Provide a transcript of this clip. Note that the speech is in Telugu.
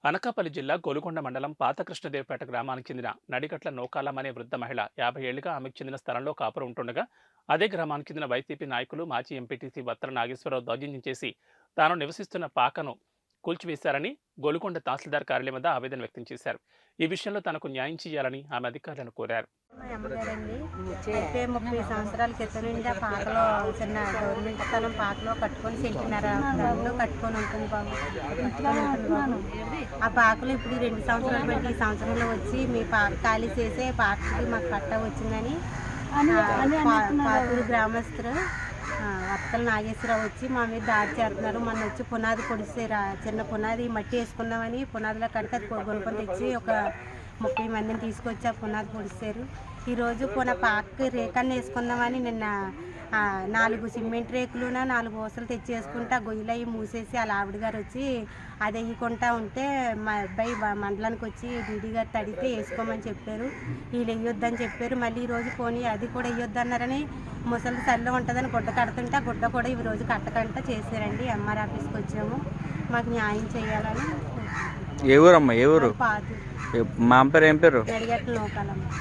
అనకాపల్లి జిల్లా గోలుకొండ మండలం పాత కృష్ణదేవపేట గ్రామానికి చెందిన నడిగట్ల నోకాలం అనే వృద్ధ మహిళ 50 ఏళ్లుగా ఆమెకు చెందిన స్థలంలో కాపురం ఉంటుండగా అదే గ్రామానికి చెందిన వైసీపీ నాయకులు మాజీ ఎంపీటీసీ వత్తల నాగేశ్వరరావు దౌర్జన్యం చేసి తాను నివసిస్తున్న పాకను కూల్చివేశారని గోలుకొండ తహసీల్దార్ కార్యాలయం వద్ద ఆవేదన వ్యక్తం చేశారు. ఈ విషయంలో తనకు న్యాయం చేయాలని ఆమె అధికారులను కోరారు. మా అమ్మగారండి అయితే 30 సంవత్సరాల క్రితం నుండి ఆ పాకలో చిన్న గవర్నమెంట్ స్థలం పాకలో కట్టుకొని సెంటున్నర దాంట్లో కట్టుకొని ఉంటుంది బాబు. ఆ పాకలో ఇప్పుడు 2 సంవత్సరాలు బట్టి ఈ సంవత్సరంలో వచ్చి మీ పాక ఖాళీ చేసే పాకకి మాకు పట్ట వచ్చిందని పాతూరు గ్రామస్తులు వత్తల నాగేశ్వరరావు వచ్చి మా మీద దాడి చేస్తున్నారు. మొన్న వచ్చి పునాది పొడిసారు, చిన్న పునాది మట్టి వేసుకుందామని పునాదిలో కడితే అది కొనుక్కొని తెచ్చి ఒక 30 మందిని తీసుకొచ్చి ఆ పునాది పొడిసారు. ఈరోజు పాకకి రేకాన్ని వేసుకుందామని నిన్న 4 సిమెంట్ రేకులు 4 ఊసలు తెచ్చి వేసుకుంటే ఆ గొయ్యిలు అవి మూసేసి వాళ్ళ ఆవిడ గారు వచ్చి అది వేయకుండా ఉంటే మా అబ్బాయి మండలానికి వచ్చి డీడీ గారు తడితే వేసుకోమని చెప్పారు. వీళ్ళు వేయొద్దని చెప్పారు. మళ్ళీ ఈరోజు పోనీ అది కూడా వేయొద్దన్నారని ముసలి చల్లి ఉంటుందని గుడ్డ కడుతుంటే ఆ గుడ్డ కూడా ఈరోజు కట్టకంట చేశారండి. ఎంఆర్ ఆఫీస్కి వచ్చాము, మాకు న్యాయం చేయాలని. ఏ ఊరమ్మా? ఏ ఊరు? పాదు మా పేరు ఏం పేరు? నడిగట్ల నోకాలమ్మ.